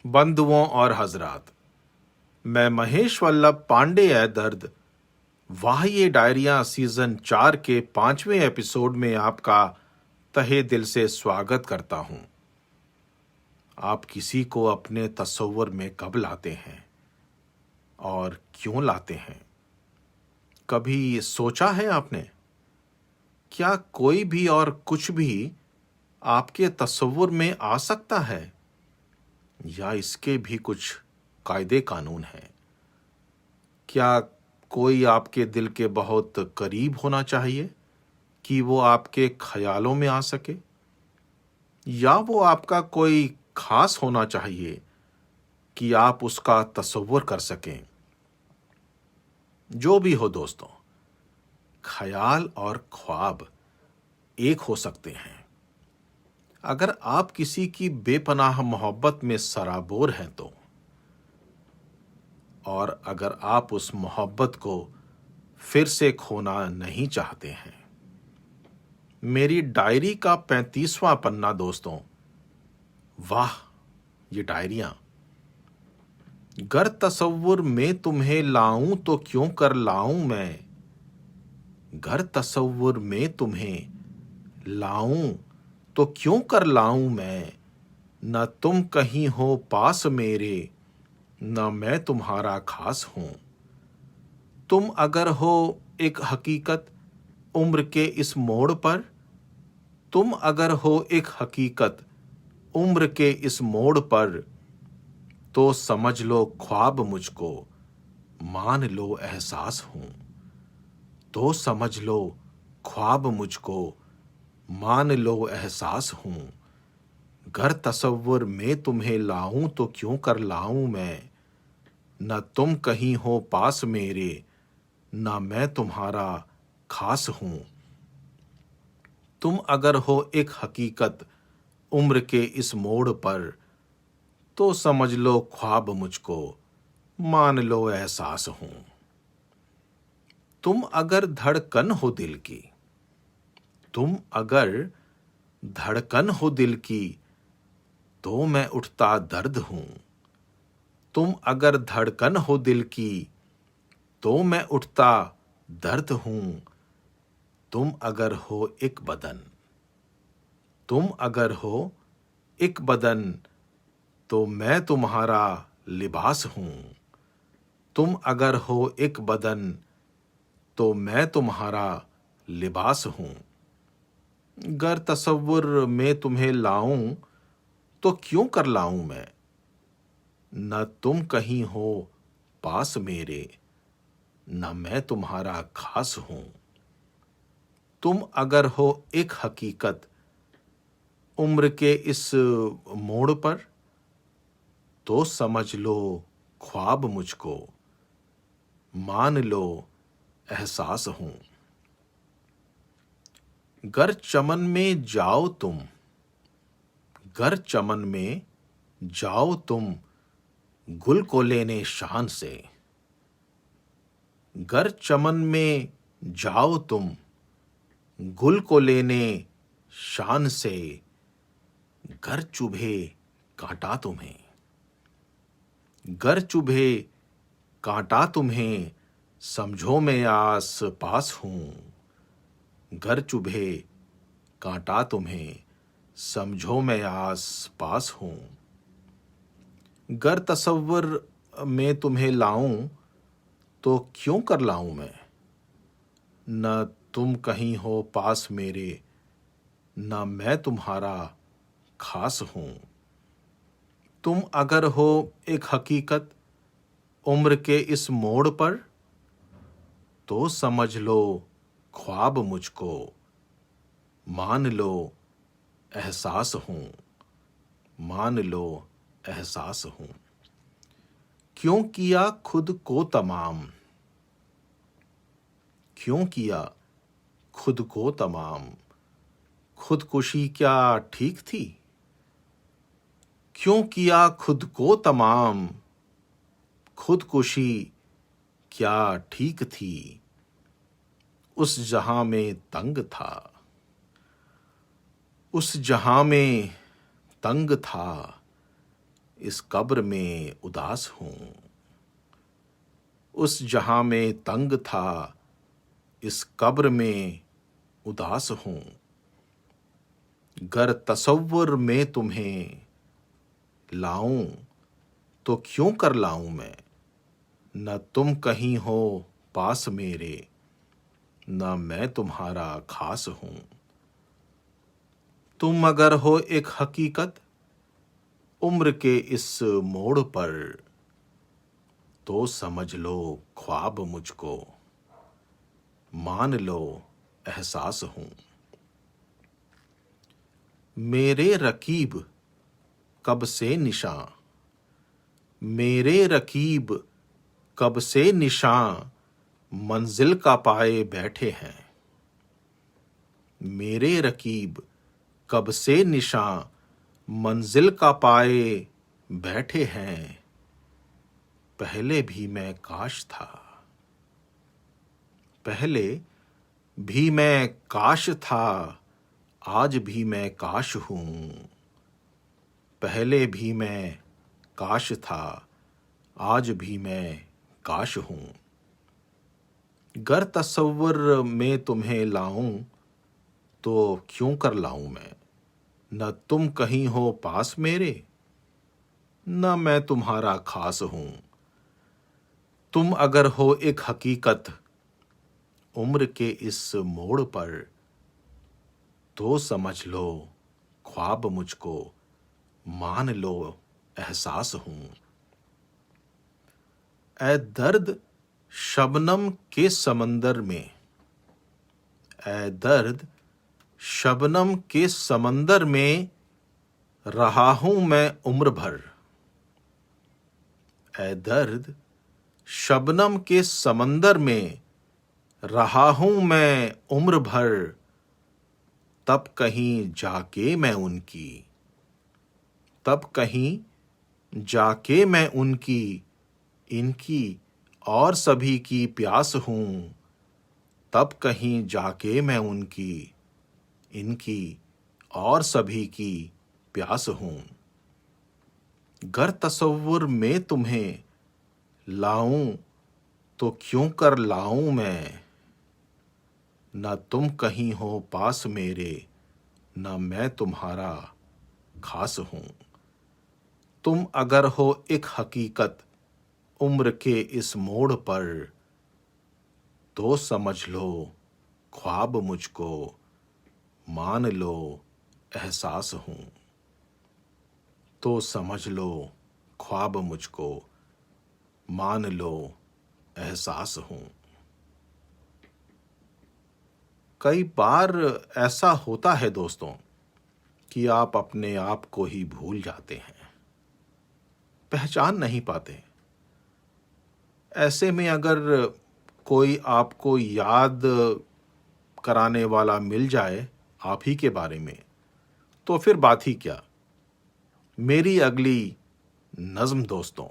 बंधुओं और हजरात, मैं महेश वल्लभ पांडे है दर्द। वाह ये डायरिया सीजन 4 के 5वें एपिसोड में आपका तहे दिल से स्वागत करता हूं। आप किसी को अपने तस्वुर में कब लाते हैं और क्यों लाते हैं? कभी सोचा है आपने, क्या कोई भी और कुछ भी आपके तस्वुर में आ सकता है, या इसके भी कुछ कायदे कानून हैं? क्या कोई आपके दिल के बहुत करीब होना चाहिए कि वो आपके ख्यालों में आ सके, या वो आपका कोई खास होना चाहिए कि आप उसका तसव्वुर कर सकें? जो भी हो दोस्तों, ख्याल और ख्वाब एक हो सकते हैं। अगर आप किसी की बेपनाह मोहब्बत में सराबोर हैं तो, और अगर आप उस मोहब्बत को फिर से खोना नहीं चाहते हैं। मेरी डायरी का 35वां पन्ना दोस्तों। वाह ये डायरियां। गर तसव्वुर में तुम्हें लाऊं तो क्यों कर लाऊं मैं, गर तसव्वुर में तुम्हें लाऊं तो क्यों कर लाऊं मैं, न तुम कहीं हो पास मेरे, न मैं तुम्हारा खास हूं। तुम अगर हो एक हकीकत उम्र के इस मोड़ पर, तुम अगर हो एक हकीकत उम्र के इस मोड़ पर, तो समझ लो ख्वाब मुझको, मान लो एहसास हूं। तो समझ लो ख्वाब मुझको, मान लो एहसास हूं। गर तसव्वुर में तुम्हें लाऊं तो क्यों कर लाऊं मैं, न तुम कहीं हो पास मेरे, न मैं तुम्हारा खास हूं। तुम अगर हो एक हकीकत उम्र के इस मोड़ पर, तो समझ लो ख्वाब मुझको, मान लो एहसास हूं। तुम अगर धड़कन हो दिल की, तुम अगर धड़कन हो दिल की, तो मैं उठता दर्द हूं। तुम अगर धड़कन हो दिल की, तो मैं उठता दर्द हूं। तुम अगर हो एक बदन, तुम अगर हो एक बदन, तो मैं तुम्हारा लिबास हूं। तुम अगर हो एक बदन, तो मैं तुम्हारा लिबास हूं। गर तसव्वुर में तुम्हें लाऊं तो क्यों कर लाऊं मैं, न तुम कहीं हो पास मेरे, न मैं तुम्हारा खास हूं। तुम अगर हो एक हकीकत उम्र के इस मोड़ पर, तो समझ लो ख्वाब मुझको, मान लो एहसास हूं। गर चमन में जाओ तुम, गर चमन में जाओ तुम, गुल को लेने शान से। गर चमन में जाओ तुम, गुल को लेने शान से। गर चुभे कांटा तुम्हें, गर चुभे कांटा तुम्हें, समझो मैं आस पास हूं। गर चुभे कांटा तुम्हें, समझो मैं आस पास हूं। गर तसव्वुर में तुम्हें लाऊं तो क्यों कर लाऊं मैं, न तुम कहीं हो पास मेरे, न मैं तुम्हारा खास हूं। तुम अगर हो एक हकीकत उम्र के इस मोड़ पर, तो समझ लो ख्वाब मुझको, मान लो एहसास हूं। मान लो एहसास हूं। क्यों किया खुद को तमाम, क्यों किया खुद को तमाम, खुदकुशी क्या ठीक थी? क्यों किया खुद को तमाम, खुदकुशी क्या ठीक थी? उस जहां में तंग था, उस जहां में तंग था, इस कब्र में उदास हूँ। उस जहां में तंग था, इस कब्र में उदास हूँ। गर तसव्वुर में तुम्हें लाऊं तो क्यों कर लाऊं मैं, न तुम कहीं हो पास मेरे, न मैं तुम्हारा खास हूं। तुम अगर हो एक हकीकत उम्र के इस मोड़ पर, तो समझ लो ख्वाब मुझको, मान लो एहसास हूं। मेरे रकीब कब से निशां, मेरे रकीब कब से निशां मंजिल का पाए बैठे हैं। मेरे रकीब कब से निशां मंजिल का पाए बैठे हैं। पहले भी मैं काश था, पहले भी मैं काश था, आज भी मैं काश हूं। पहले भी मैं काश था, आज भी मैं काश हूं। गर तसव्वुर में तुम्हें लाऊं तो क्यों कर लाऊं मैं, न तुम कहीं हो पास मेरे, न मैं तुम्हारा खास हूं। तुम अगर हो एक हकीकत उम्र के इस मोड़ पर, तो समझ लो ख्वाब मुझको, मान लो एहसास हूं। ऐ दर्द शबनम के समंदर में, ऐ दर्द शबनम के समंदर में रहा हूं मैं उम्र भर। ऐ दर्द शबनम के समंदर में रहा हूं मैं उम्र भर। तब कहीं जाके मैं उनकी, तब कहीं जाके मैं उनकी, इनकी और सभी की प्यास हूं। तब कहीं जाके मैं उनकी, इनकी और सभी की प्यास हूं। गर तसव्वुर में तुम्हें लाऊं तो क्यों कर लाऊं मैं, न तुम कहीं हो पास मेरे, न मैं तुम्हारा खास हूं। तुम अगर हो एक हकीकत उम्र के इस मोड़ पर, तो समझ लो ख्वाब मुझको, मान लो एहसास हूं। तो समझ लो ख्वाब मुझको, मान लो एहसास हूं। कई बार ऐसा होता है दोस्तों कि आप अपने आप को ही भूल जाते हैं, पहचान नहीं पाते। ऐसे में अगर कोई आपको याद कराने वाला मिल जाए आप ही के बारे में, तो फिर बात ही क्या। मेरी अगली नज़्म दोस्तों।